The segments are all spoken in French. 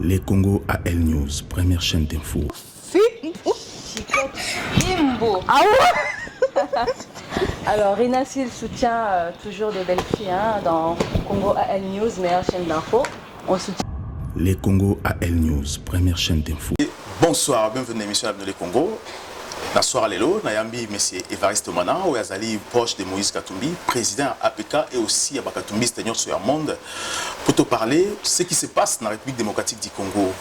Les Congo AL News, première chaîne d'info. Ah ouais. Alors, Rina Sil soutient toujours des belles filles dans Congo AL News, meilleure chaîne d'info. On soutient. Les Congo AL News, première chaîne d'info. Bonsoir, bienvenue à l'émission de Les Congo. La soirée Lelo, Nayambi, M. Évariste Omana, Ouazali, proche de Moïse Katumbi, président APK et aussi à Katumbi, c'est-à-dire sur le monde, pour te parler de ce qui se passe dans la République démocratique du Congo.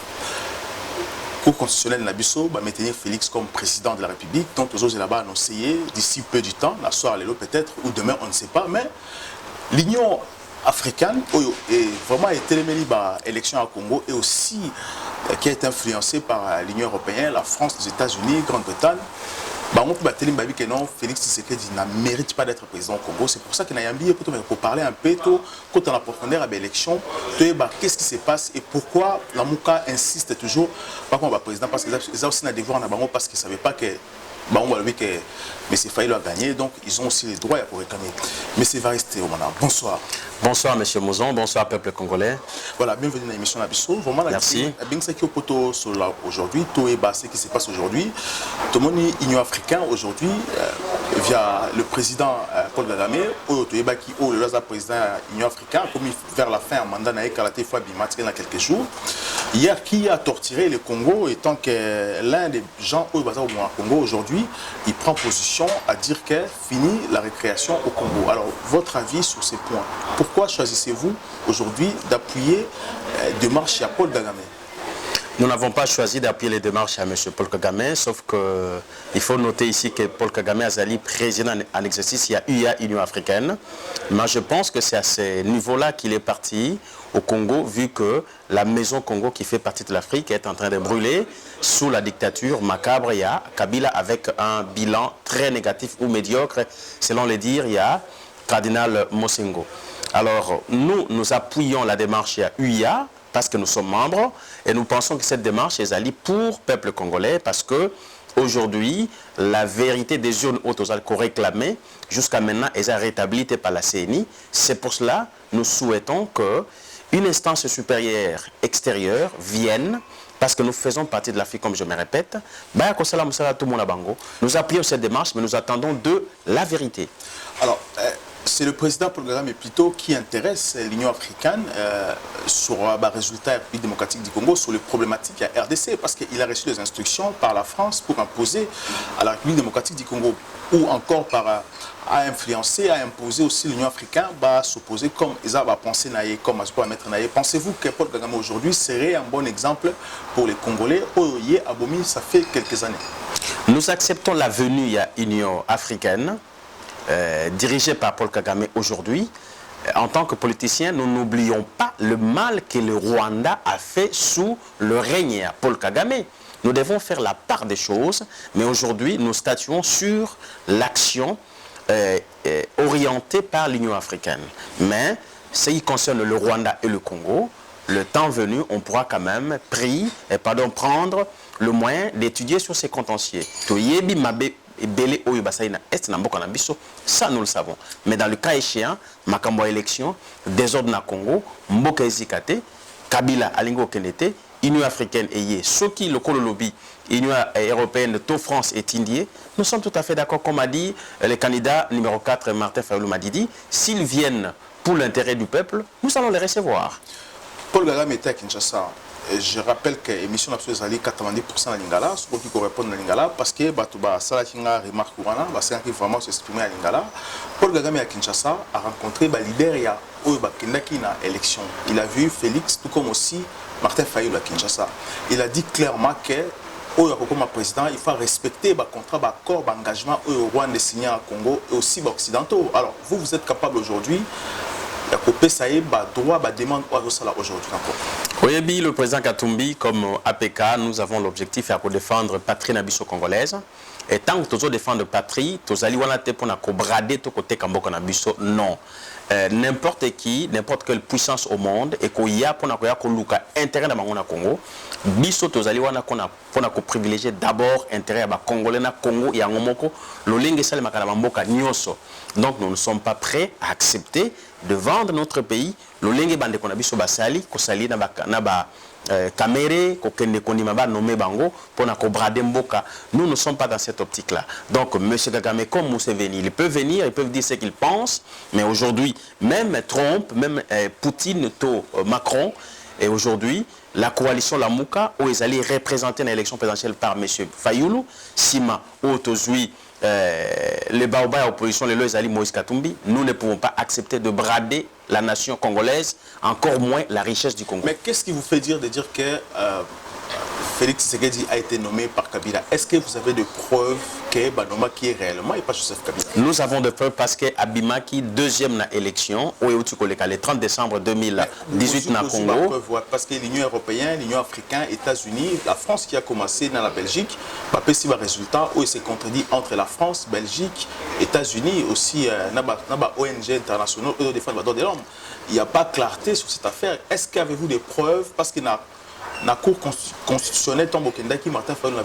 Cour constitutionnelle Nabiso va maintenir Félix comme président de la République, donc aux autres là-bas annoncé d'ici peu du temps, la soirée Lelo peut-être, ou demain, on ne sait pas, mais l'Union africaine est vraiment été l'élection à Congo et aussi qui a été influencée par l'Union européenne, la France, les États-Unis, Grande-Bretagne. On peut dire que non, Félix Tshisekedi ne mérite pas d'être président au Congo. C'est pour ça qu'il y a un billet pour parler un peu quand on a profondeur à l'élection, qu'est-ce qui se passe et pourquoi la Mouka insiste toujours pas qu'on va président parce qu'ils ont aussi un devoir parce qu'ils ne savaient pas que que M. Faïlo a gagné, donc ils ont aussi les droits pour réclamer. M. Évariste Omana, bonsoir. Bonsoir M. Mouzon, bonsoir peuple congolais. Voilà, bienvenue dans l'émission Nabiso. Merci. Aujourd'hui, tout est bas, ce qui se passe aujourd'hui. Tout le monde est Union africain aujourd'hui, via le président Paul Kagame, le président Union africain, comme vers la fin, un mandat n'a été fait dans quelques jours. Hier, qui a torturé le Congo, étant que l'un des gens au Congo aujourd'hui, il prend position à dire que fini la récréation au Congo. Alors, votre avis sur ces points? Pourquoi choisissez-vous aujourd'hui d'appuyer des démarches à Paul Kagame? Nous n'avons pas choisi d'appuyer les démarches à M. Paul Kagame, sauf qu'il faut noter ici que Paul Kagame a été président en exercice, il y a UA, Union africaine. Mais je pense que c'est à ce niveau-là qu'il est parti au Congo, vu que la maison Congo qui fait partie de l'Afrique est en train de brûler sous la dictature macabre. Il y a Kabila avec un bilan très négatif ou médiocre. Selon les dires, il y a Cardinal Mosengo. Alors, nous appuyons la démarche à UIA parce que nous sommes membres et nous pensons que cette démarche est allée pour le peuple congolais parce que aujourd'hui, la vérité des zones autosales qu'on réclamait jusqu'à maintenant est rétablie par la CNI. C'est pour cela que nous souhaitons qu'une instance supérieure extérieure vienne parce que nous faisons partie de l'Afrique, comme je me répète. Nous appuyons cette démarche, mais nous attendons de la vérité. Alors, c'est le président Paul Kagame plutôt qui intéresse l'Union africaine sur le résultat démocratique du Congo, sur les problématiques à RDC, parce qu'il a reçu des instructions par la France pour imposer à la République démocratique du Congo, ou encore à influencer, à imposer aussi l'Union africaine, s'opposer comme ils ont pensé, comme à mettre. Pensez-vous que Paul Kagame aujourd'hui serait un bon exemple pour les Congolais? Abomi, ça fait quelques années. Nous acceptons la venue à l'Union africaine, dirigé par Paul Kagame aujourd'hui. En tant que politicien, nous n'oublions pas le mal que le Rwanda a fait sous le règne à Paul Kagame. Nous devons faire la part des choses, mais aujourd'hui, nous statuons sur l'action orientée par l'Union africaine. Mais, ce qui concerne le Rwanda et le Congo, le temps venu, on pourra quand même prendre le moyen d'étudier sur ces contentieux. Ça nous le savons. Mais dans le cas échéant, Makambo élection, désordre na Congo, Mboka Ezikate, Kabila Alingo Kenete, Union africaine et Soki, le lobby, Union européenne, To France et Tindier, nous sommes tout à fait d'accord, comme a dit le candidat numéro 4, Martin Fayoulou Madidi, s'ils viennent pour l'intérêt du peuple, nous allons les recevoir. Paul Kagame était à Kinshasa. Je rappelle que l'émission est allée 90% à Lingala, ce qui correspond à Lingala, parce que Salatinga remarque qui vraiment s'exprimer à Lingala. Paul Kagame à Kinshasa a rencontré le leader qui a élection. Il a vu Félix, tout comme aussi Martin Fayoulou à Kinshasa. Il a dit clairement que comme président, il faut respecter le contrat, l'accord, l'engagement au Rwanda signé à Congo et aussi occidentaux. Alors, vous êtes capable aujourd'hui demande aujourd'hui encore. Oui, le président Katumbi, comme APK, nous avons l'objectif de défendre la patrie nabiso congolaise. Et tant que nous défendons la patrie, nous allons brader tout côté Kamboka nabiso. Non. N'importe qui, n'importe quelle puissance au monde, et qu'il y a pour intérêt dans le Congo, biso tozali wana pour privilégier d'abord intérêt à Congolais na Congo et à Ngomoko, l'olingue sale makala mboka nyoso. Donc nous ne sommes pas prêts à accepter de vendre notre pays, l'olingue bande konabiso basali, kosali na ba Kamere, kokende konimaba nommé bango pour na kobrade mboka. Nous ne sommes pas dans cette optique-là. Donc M. Kagame comme Museveni, ils peuvent venir, ils peuvent dire ce qu'ils pensent, mais aujourd'hui, même Trump, même Poutine, Macron, et aujourd'hui, la coalition Lamuka, où ils allaient représenter l'élection présidentielle par M. Fayoulou, Sima, Otozui, les Baoba opposition, les Loïs Ali Moïse Katumbi, nous ne pouvons pas accepter de brader la nation congolaise, encore moins la richesse du Congo. Mais qu'est-ce qui vous fait dire que Félix Tshisekedi a été nommé par Kabila? Est-ce que vous avez des preuves que Banoma qui est réellement et pas Joseph Kabila? Nous avons des preuves parce que Abimaki, deuxième na élection, le 30 décembre 2018 na Congo. Parce que l'Union européenne, l'Union africaine, États-Unis, la France qui a commencé dans la Belgique, si le résultat où il s'est contredit entre la France, Belgique, États-Unis, aussi ONG internationaux, eux défendent les droits de l'homme. Il n'y a pas de clarté sur cette affaire. Est-ce qu'avez-vous des preuves? Parce que la Cour constitutionnelle Tombo Kendaki, Martin Fayulu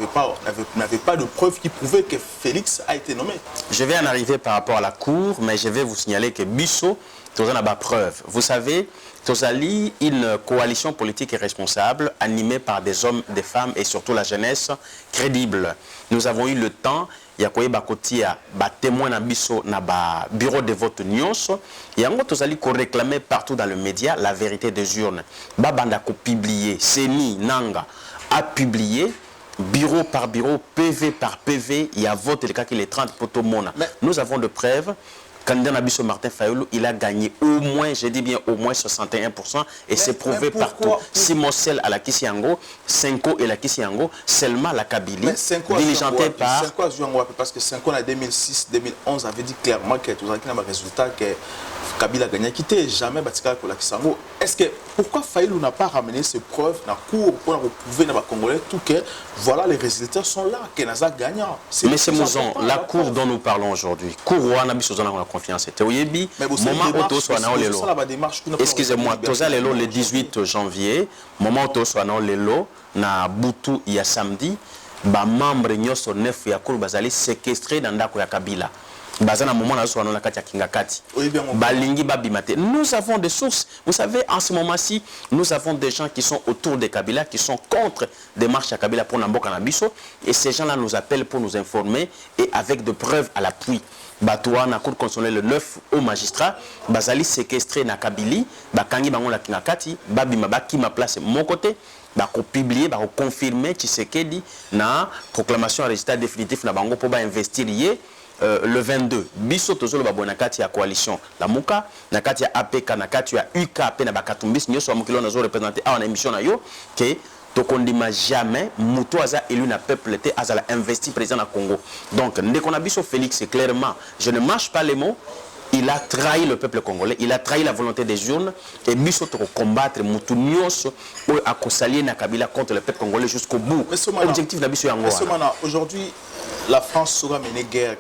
n'avait pas de preuves qui prouvaient que Félix a été nommé. Je vais en arriver par rapport à la Cour, mais je vais vous signaler que Bissot, tu as pas preuve. Vous savez, Tozali, une coalition politique et responsable, animée par des hommes, des femmes et surtout la jeunesse crédible. Nous avons eu le temps, il y a quoi bakotia, témoin na biso na ba bureau de vote nyonso, et en Tozali qu'on réclamait partout dans le média la vérité des urnes. Babanda ko publié, Seni Nanga a publié. Bureau par bureau, PV par PV, il y a vote le cas qu'il est 30 pour tout le monde. Nous avons de preuves. Candidat Nabiso Martin Fayulu, il a gagné au moins, je dis bien au moins 61%, et c'est prouvé partout. Simosel à la Kisiango, Senko et la Kisiango, seulement la Kabylie, diligenté par... Parce que Senko en 2006-2011 avait dit clairement que tout ça, résultat que Kabila a gagné, qui n'était jamais Batika pour la Kisango. Est-ce que, pourquoi Fayulu n'a pas ramené ces preuves dans la cour pour prouver dans les Congolais tout que, voilà, les résultats sont là, que Naza gagnant. Mais c'est Mouzon, la cour dont nous parlons aujourd'hui, cour Nabiso dans la confiance, c'était Oyebi, moment où soit dans l'élo. Excusez-moi, Toza l'élo le 18 janvier, moment où soit dans l'élo, na Boutou, il y a samedi, ba membre nyoso 9 ya cour bazali séquestré dans Ndako ya Kabila. Nous avons des sources. Vous savez, en ce moment-ci, nous avons des gens qui sont autour de Kabila, qui sont contre des marches à Kabila pour Namboka Nabiso. Et ces gens-là nous appellent pour nous informer et avec de preuves à l'appui. Batoua na cour constitutionnelle le 9 au magistrat, Bazali séquestré na Kabili, Bakangi Bangon la Kingakati, Babi Mabaki ma place mon côté. Bako publier, bako confirmer Tshisekedi na proclamation à résultat définitif na Bango pour investir le 22. Biso tozolo babona kati ya coalition la Muka, na kati ya APK, na kati ya UKP na Bakatumbis, nyoso wa mukilo nazo représenter à une émission na yo que tokondima jamais muto aza élu na peuple te azala investi président na Congo. Donc ndeko na biso Félix clairement, je ne mâche pas les mots. Il a trahi le peuple congolais, il a trahi la volonté des urnes et Biso pour combattre Moutunios ou à s'allier na Kabila contre le peuple congolais jusqu'au bout. Objectif de Biso Yango. Aujourd'hui, la France sera mener guerre.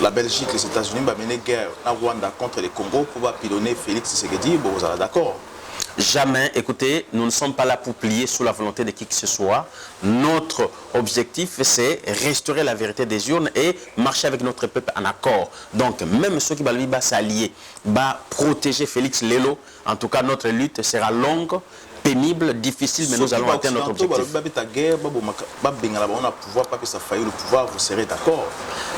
La Belgique, les États-Unis vont mener guerre à Rwanda contre le Congo pour pilonner Félix Tshisekedi. Bon, vous êtes d'accord? Jamais, écoutez, nous ne sommes pas là pour plier sous la volonté de qui que ce soit. Notre objectif, c'est restaurer la vérité des urnes et marcher avec notre peuple en accord. Donc, même ceux qui vont s'allier, protéger Félix Lelo, en tout cas, notre lutte sera longue, pénible, difficile, mais nous allons atteindre notre objectif. Vous serez d'accord?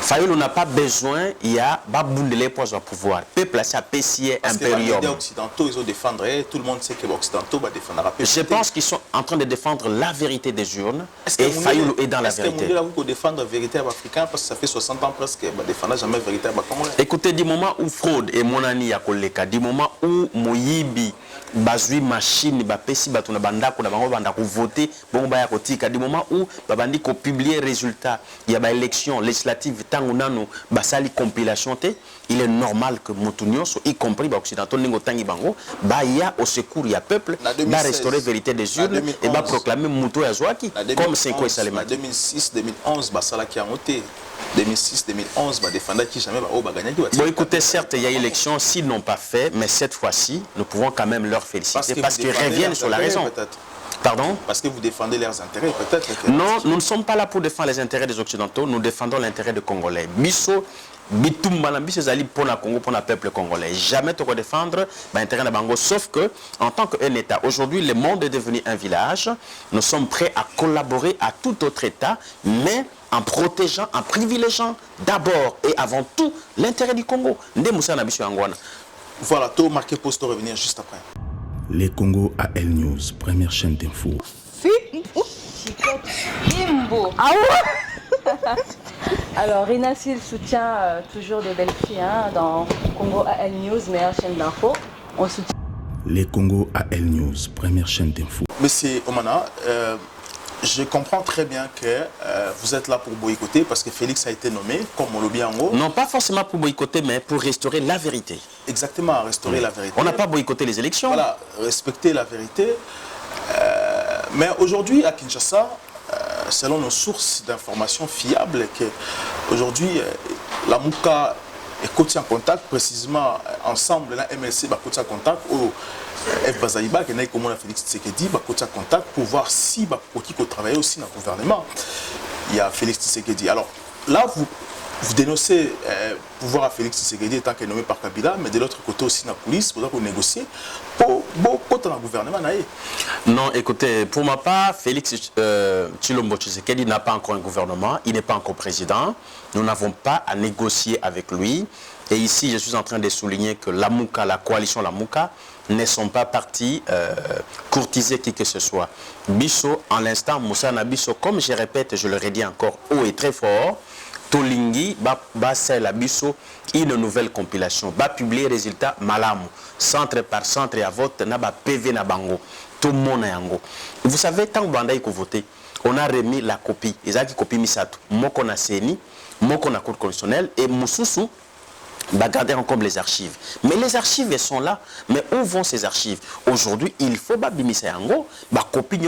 Fayulu n'a pas besoin, il y a Baboundele pour son pouvoir. Peuple à sa PCA impérium. Les occidentaux, ils ont défendu, tout le monde sait que les occidentaux vont défendre. Je pense qu'ils sont en train de défendre la vérité des urnes et Fayulu est dans la vérité. Est-ce que vous défendre la vérité africaine parce que ça fait 60 ans presque qu'ils ne défendent jamais la vérité congolaise? Écoutez, du moment où fraude et monani ya koleka, du moment où Moyibi bazui machine bapesi batuna bandako na bango bandako voter bon ba ya kotika, du moment où babandi ko publier résultat il y a ba élection législative tangu nanu basali compilation te, il est normal que Moutunios y compris ba occidentaux ningo tangi bango ba ya au secours ya peuple ba restaurer vérité des urnes et ba proclamer Mouto ya Zwaki comme Senko et Salema. 2006-2011 basala qui a monté 2006-2011 défendre qui jamais ba gagner qui va. Bon écoutez, certes il y a élection, s'ils n'ont pas fait, mais cette fois-ci nous pouvons quand même leur féliciter parce qu'ils reviennent sur la raison. Pardon? Parce que vous défendez leurs intérêts, peut-être. Non, nous ne sommes pas là pour défendre les intérêts des Occidentaux, nous défendons l'intérêt des Congolais. Bisso, Bitumba, Bisso Zali pour le Congo, pour le peuple congolais. Jamais tu peux défendre l'intérêt de Bango, sauf que, en tant qu'un État, aujourd'hui, le monde est devenu un village. Nous sommes prêts à collaborer à tout autre État, mais en protégeant, en privilégiant d'abord et avant tout l'intérêt du Congo. Voilà, tout marqué poste revenir juste après. Les Congo AL News, première chaîne d'info. Ah ouais. Alors, Rinassil soutient toujours de belles filles hein, dans Congo AL News, meilleure chaîne d'info. On soutient. Les Congo AL News, première chaîne d'info. Monsieur Omana, je comprends très bien que vous êtes là pour boycotter parce que Félix a été nommé comme Molobi Ango. Non, pas forcément pour boycotter, mais pour restaurer la vérité. Exactement, restaurer la vérité. On n'a pas boycotté les élections. Voilà, respecter la vérité. Mais aujourd'hui, à Kinshasa, selon nos sources d'informations fiables, qu'aujourd'hui, la Mouka est côté en contact, précisément ensemble, la MLC est côté en contact, au F. Bazaïba, qui est comme Félix Tshisekedi, est côté en contact pour voir si il peut travailler aussi dans le gouvernement. Il y a Félix Tshisekedi. Alors là, vous dénoncez pouvoir à Félix Tshisekedi étant qu'il est nommé par Kabila, mais de l'autre côté aussi dans la police, pour négocier pour le gouvernement. Non, écoutez, pour ma part, Félix Tshilombo Tshisekedi n'a pas encore un gouvernement, il n'est pas encore président. Nous n'avons pas à négocier avec lui. Et ici, je suis en train de souligner que la Mouka, la coalition La Mouka, ne sont pas partis courtiser qui que ce soit. Bisso, en l'instant, Moussa Nabisso, comme je répète, je le redis encore haut et très fort, Tolingi va la biso une nouvelle compilation, va publier résultats malamu, centre par centre et à vote na ba PV na bango, tout le monde yango. Vous savez tant que vous voté, on a remis la copie, ils ont copie misato, moko na seni, moko na cour constitutionnelle et mususu va garder encore les archives. Mais les archives, elles sont là. Mais où vont ces archives? Aujourd'hui, il faut bimisayango, copie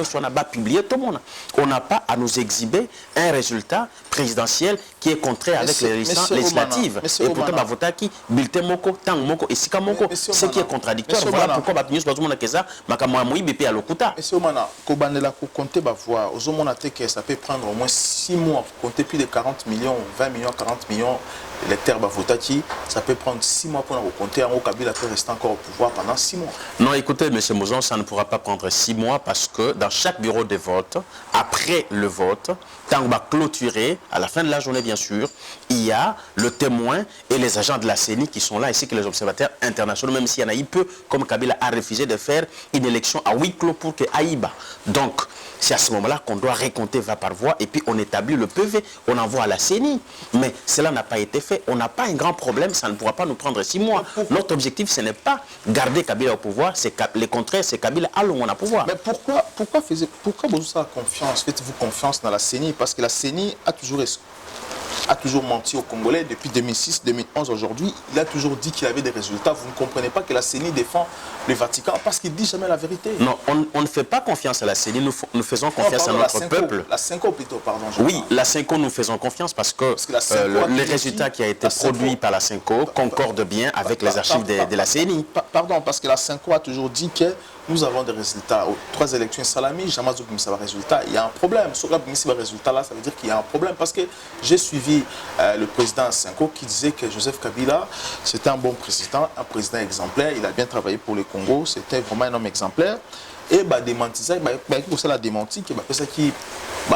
publier tout le monde. On n'a pas à nous exhiber un résultat présidentiel qui est contraire avec les législatives. Et pourtant, Bavotaki, Bilte Moko, Tang Moko et Sika Moko, ce qui est contradictoire. Voilà pourquoi Babinus Bazumona Keza, Makamoui BP à l'Okuta. Monsieur Omana, Kobanela, pour compter, voir, aux hommes que ça peut prendre au moins 6 mois, compter plus de 40 millions, 20 millions, 40 millions d'électeurs Bavotaki. Ça peut prendre 6 mois pour nous compter. En Kabila peut rester encore au pouvoir pendant 6 mois. Non, écoutez, M. Mouzon, ça ne pourra pas prendre 6 mois parce que dans chaque bureau de vote, après le vote, quand on va clôturer, à la fin de la journée, bien sûr, il y a le témoin et les agents de la CENI qui sont là, ainsi que les observateurs internationaux, même s'il y en a eu peu, comme Kabila a refusé de faire une élection à huis clos pour que Aïba. Donc, c'est à ce moment-là qu'on doit récompter va par voie et puis on établit le PV, on envoie à la CENI. Mais cela n'a pas été fait. On n'a pas un grand problème, ça ne pourra pas nous prendre 6 mois. Notre objectif, ce n'est pas garder Kabila au pouvoir, c'est le contraire, c'est Kabila à l'on a pouvoir. Mais pourquoi vous avez confiance? Faites-vous confiance dans la CENI? Parce que la CENI a toujours menti aux Congolais depuis 2006-2011. Aujourd'hui, il a toujours dit qu'il avait des résultats. Vous ne comprenez pas que la CENI défend le Vatican parce qu'il ne dit jamais la vérité. Non, on ne fait pas confiance à la CENI, nous faisons confiance à notre peuple. La CENCO plutôt, pardon. Oui, la CENCO, nous faisons confiance parce que les résultats qui a été produit par la CENCO concordent bien avec les archives de la CENI. Pardon, parce que la CENCO a toujours dit que nous avons des résultats. Aux 3 élections Salami, jamais un résultat. Il y a un problème. Sur le résultat là, ça veut dire qu'il y a un problème. Parce que j'ai suivi le président Senko qui disait que Joseph Kabila, c'était un bon président, un président exemplaire. Il a bien travaillé pour le Congo. C'était vraiment un homme exemplaire. Et démenti ça, il a démenti que ça qui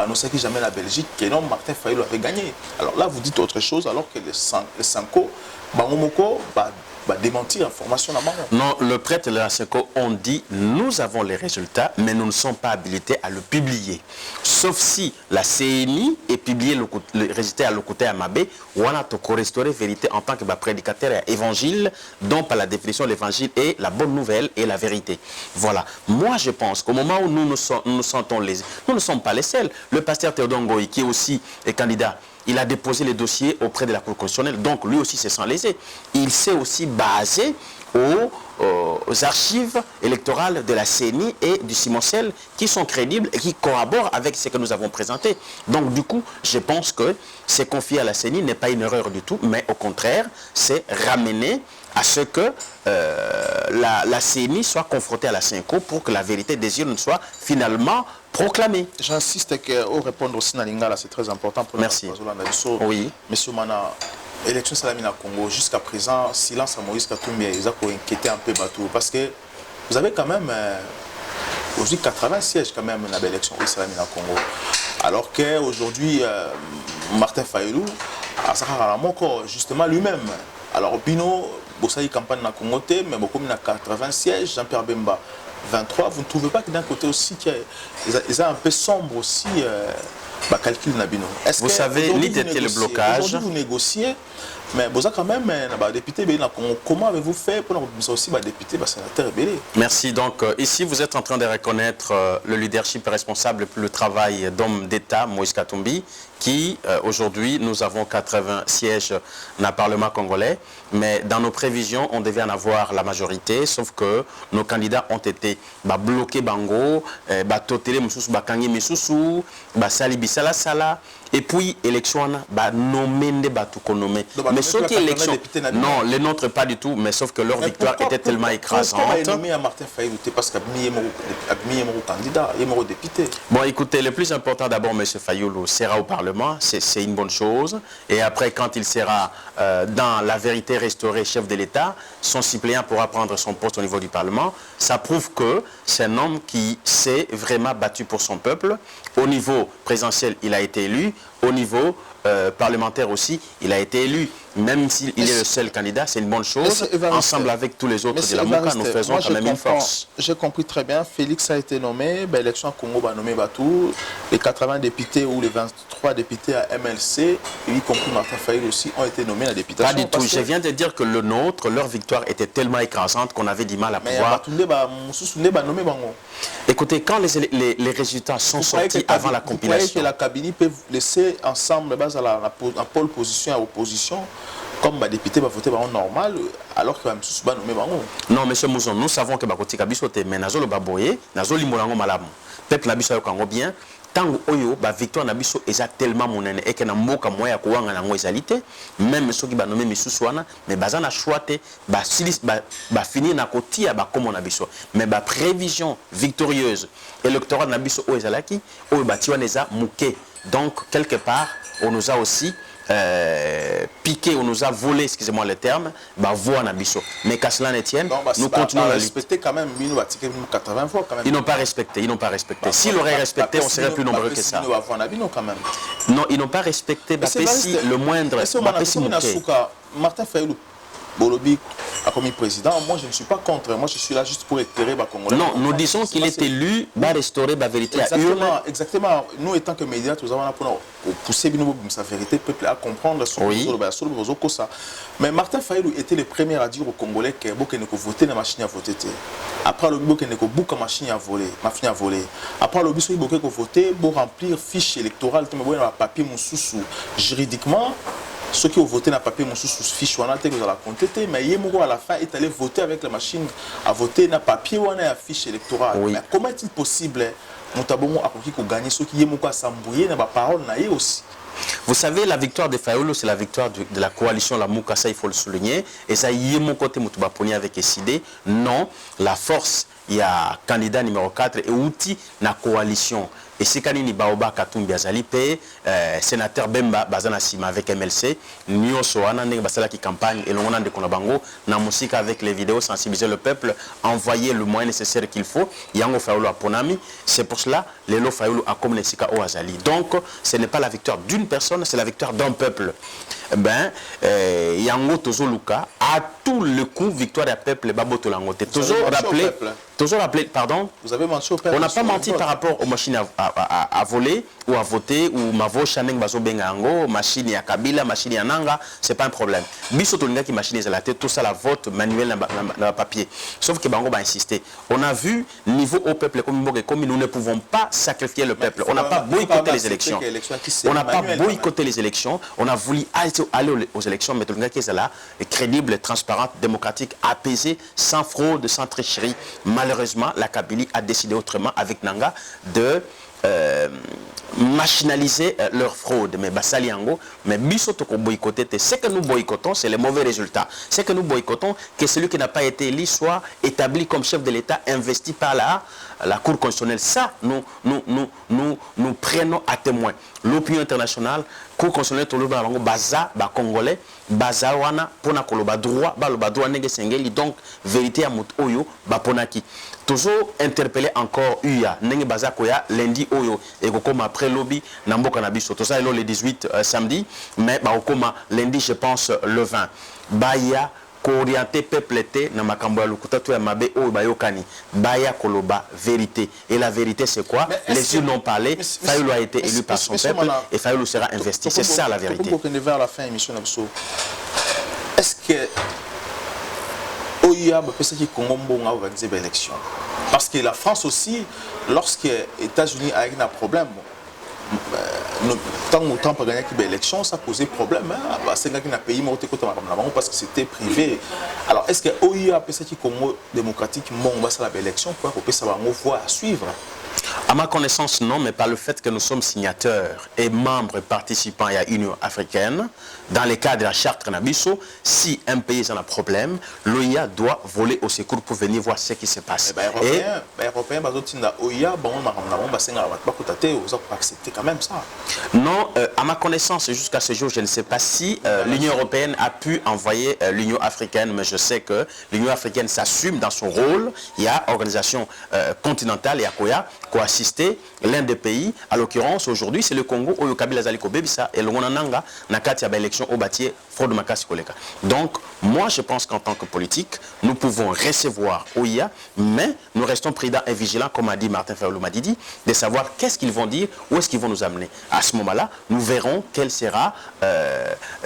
nous sait jamais la Belgique, que non, Martin Fayulu avait gagné. Alors là, vous dites autre chose, alors que le Senko, démentir l'information là-bas. Non, le prêtre et la SECO ont dit nous avons les résultats, mais nous ne sommes pas habilités à le publier. Sauf si la CNI est publié le résultat à l'Okuté Amabé, ou on a restaurer vérité en tant que prédicateur et évangile, dont par la définition l'évangile est la bonne nouvelle et la vérité. Voilà. Moi, je pense qu'au moment où nous nous sentons lésés, nous ne sommes pas les seuls. Le pasteur Théodore Ngoï, qui est aussi candidat, il a déposé les dossiers auprès de la Cour constitutionnelle, donc lui aussi se sent lésé. Il s'est aussi basé aux archives électorales de la CENI et du Cimocel qui sont crédibles et qui corroborent avec ce que nous avons présenté. Donc du coup, je pense que c'est confier à la CENI n'est pas une erreur du tout, mais au contraire, c'est ramener à ce que la CENI soit confrontée à la CENCO pour que la vérité des urnes soit finalement proclamée. J'insiste au répondre aussi à Lingala, c'est très important pour Merci. Oui. Monsieur Mana, élection Salamina Congo, jusqu'à présent, silence à Moïse Katumbi, ils ont inquiété un peu Batou, parce que vous avez quand même aujourd'hui 80 sièges quand même dans l'élection Salamina Congo. Alors qu'aujourd'hui, Martin Fayulu a justement lui-même. Alors Bino, vous savez, campagne na Congo, mais beaucoup de 80 sièges, Jean-Pierre Bemba 23, vous ne trouvez pas que d'un côté aussi, ils ont un peu sombre aussi calcul Nabino. Vous savez, l'idée était le blocage. Aujourd'hui, vous négociez, mais vous avez quand même député, comment avez-vous fait pour nous aussi député, sénateur rebelle? Merci. Donc ici, vous êtes en train de reconnaître le leadership responsable pour le travail d'homme d'État, Moïse Katumbi, qui aujourd'hui, nous avons 80 sièges dans le Parlement congolais, mais dans nos prévisions, on devait en avoir la majorité, sauf que nos candidats ont été bloqués bango, totele mususu, bakangi misusu, sali bisala sala, et puis élection, nommé de batuko nommé. Mais sauf que l'élection, non, les nôtres pas du tout, mais sauf que leur victoire était tellement écrasante. Parce qu'il y a candidat, il y a député. Bon, écoutez, le plus important d'abord, M. Fayulu sera au Parlement, c'est une bonne chose. Et après, quand il sera dans la vérité restaurée chef de l'État, son suppléant pourra prendre son poste au niveau du Parlement. Ça prouve que c'est un homme qui s'est vraiment battu pour son peuple. Au niveau présidentiel, il a été élu. Au niveau parlementaire aussi, il a été élu. Même s'il est le seul candidat, c'est une bonne chose. Ensemble avec tous les autres de la MOUCA, nous faisons quand même une force. J'ai compris très bien. Félix a été nommé. L'élection à Congo va nommer Batou. Les 80 députés ou les 23 députés à MLC, y compris Martin Fayulu aussi, ont été nommés à la députation. Pas du tout. Je viens de dire que le nôtre, leur victoire était tellement écrasante qu'on avait du mal à pouvoir... Écoutez, quand les résultats sont sortis avant la compilation... Vous croyez que la cabinet peut laisser ensemble en pole position à opposition comme les députés vont voter normal alors que va nommer Non, monsieur Mouzon, nous savons que Bakoti Kabisote, mais Nazolo Baboye, Nazolo Morango Malam, peuple Nabiso Yokango bien, tant que la victoire Nabiso est tellement monnaie et que na mboka moya kuwanga na ngoizalité, même ceux qui va nommer Misusuana, mais bazana choité, finir na kotia comme Nabiso, mais prévision victorieuse électorat Nabiso o ezalaki, o batiwa neza mouké. Donc quelque part, on nous a aussi piqué, on nous a volé, excusez-moi le terme, voix Nabiso. Mais qu'à cela ne tienne, nous continuons à respecter quand même 80 fois quand même. Ils n'ont pas respecté, ils n'ont pas respecté. S'ils l'auraient respecté, on serait plus nombreux que ça. Non, ils n'ont pas respecté le moindre. Martin Fayulu Bolobi a commis président. Moi, je ne suis pas contre. Moi, je suis là juste pour éclairer les Congolais. Non, nous disons qu'il est élu, va restaurer la vérité à urne. Exactement. Nous, étant que médias, nous avons pour pousser sa vérité, le peuple à comprendre ça. Mais Martin Fayulu était le premier à dire aux Congolais que beaucoup ne voter dans la machine à voter. Après, le beaucoup ne beaucoup de machine à voler. Après, le beaucoup ne voter pour remplir fiche électorale, papier juridiquement. Ceux qui ont voté dans le papier, sous fiche, on a la compter, mais à la fin est allé voter avec la machine à voter dans le papier ou dans la fiche électorale. Oui. Mais comment est-il possible de gagner ceux qui ont s'embrouiller dans la parole aussi? Vous savez, la victoire de Fayulu, c'est la victoire de la coalition, la MOUCA, ça il faut le souligner. Et ça y est mon côté, Moutoubapouni avec SID. Non, la force, il y a candidat numéro 4 et outil la coalition. Et c'est Kanini Baoba Katumbi Azali P, sénateur Bemba Bazana Sima avec MLC, Nyo Soana Basala qui campagne et l'on a de Konabango, na musique avec les vidéos, sensibiliser le peuple, envoyer le moyen nécessaire qu'il faut. Yango Fayulu a Ponami, c'est pour cela Lelo Fayulu a comme Nesika O Azali. Donc ce n'est pas la victoire d'une personne, c'est la victoire d'un peuple. Yango Tozo Luka, à tout le coup, victoire du peuple, Babo Tolangote. Toujours rappeler. Toujours rappelé, pardon. Vous avez menti au peuple. On n'a pas menti par rapport aux machines à voler ou à voter ou mavo chaneng bazo bengango, machine à Kabila, machine à Nanga, c'est pas un problème. Biso tolinga qui machine à la tête, tout ça la vote manuel dans papier. Sauf que Bango va insister. On a vu niveau au peuple comme nous ne pouvons pas sacrifier le peuple. On n'a pas boycotté les élections. On n'a pas boycotté les élections. On a voulu aller aux élections, mais tolinga qui est là, crédible, transparente, démocratique, apaisée, sans fraude, sans tricherie. Malheureusement, la Kabylie a décidé autrement avec Nanga de machinaliser leur fraude. Mais Basali Yango, mais Bissotoko boycotté, ce que nous boycottons, c'est les mauvais résultats. Ce que nous boycottons, que celui qui n'a pas été élu soit établi comme chef de l'État, investi par la Cour constitutionnelle. Ça, nous prenons à témoin. L'opinion internationale, Cour constitutionnelle, Toloba, Baza, Congolais, Baza, Wana, Pona Koloba, droit, Baloba, droit, Nege Sengeli, donc vérité à Mout Oyo, Baponaki. Toujours interpellé encore UYA, Nenge Baza Koya, lundi Oyo, et comme après lobby, Nambo Cannabis, tout ça, le 18 samedi, mais Baokoma, lundi, je pense, le 20. Baya, orienté peuple na makambo ya lokuta to ya mabe o bayokani baya koloba vérité et la vérité c'est quoi? Les yeux n'ont parlé, Fayulu a été élu par son peuple et Fayulu sera investi, c'est ça la vérité. Pour vers la fin émission est-ce que Oya peut qui Congo a organisé l'élection parce que la France aussi lorsque les États-Unis a un problème tant autant pour gagner l'élection, ça posait problème. C'est un pays parce que c'était privé. Alors, est-ce que l'OIA a qui Congo démocratique l'élection pour que ça va voie à suivre? À ma connaissance, non, mais par le fait que nous sommes signataires et membres participants à l'Union africaine, dans le cadre de la charte Nabiso, si un pays a un problème, l'OIA doit voler au secours pour venir voir ce qui se passe. Et Européens, l'OIA, accepter quand même ça. Non, à ma connaissance, jusqu'à ce jour, je ne sais pas si l'Union européenne a pu envoyer l'Union africaine, mais je sais que l'Union africaine s'assume dans son rôle. Il y a organisation continentale, il y a Koya, qui a assisté l'un des pays. À l'occurrence, aujourd'hui, c'est le Congo, où le Kabila Zaliko Bebisa et le Nanga, Nakati a élection au bâti Fraude Makasi Koleka. Donc, moi, je pense qu'en tant que politique, nous pouvons recevoir OIA, mais nous restons prudents et vigilants, comme a dit Martin Fayulu Madidi, de savoir qu'est-ce qu'ils vont dire, où est-ce qu'ils vont nous amener. À ce moment-là, nous verrons quel sera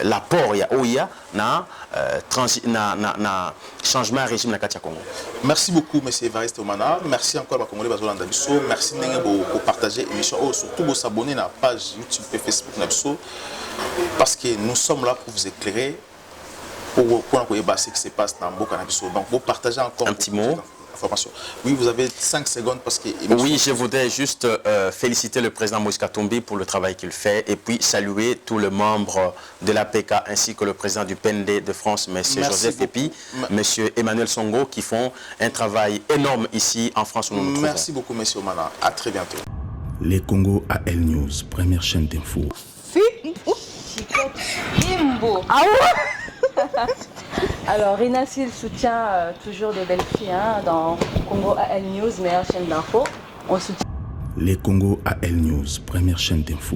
l'apport OIA dans changement à régime Nakati Congo. Merci beaucoup, M. Evariste Omana. Merci encore à Congolais Bazola Ndabiso. Merci pour partager l'émission. Surtout pour s'abonner à la page YouTube et Facebook Ndabiso. Parce que nous sommes là pour vous éclairer, pour ce qui se passe dans Mboka Ndabiso. Donc, vous partagez encore un petit mot. Oui, vous avez 5 secondes parce que... Oui, je voudrais juste féliciter le président Moïse Katumbi pour le travail qu'il fait et puis saluer tous les membres de l'APK ainsi que le président du PND de France, M. Joseph Epi, M. Emmanuel Songo qui font un travail énorme ici en France où nous nous trouvons. Merci beaucoup, M. Omana. À très bientôt. Les Congo AL News, première chaîne d'info. Alors, Rinassil soutient toujours de belles filles dans Congo AL News, meilleure chaîne d'info. On soutient. Les Congo AL News, première chaîne d'info.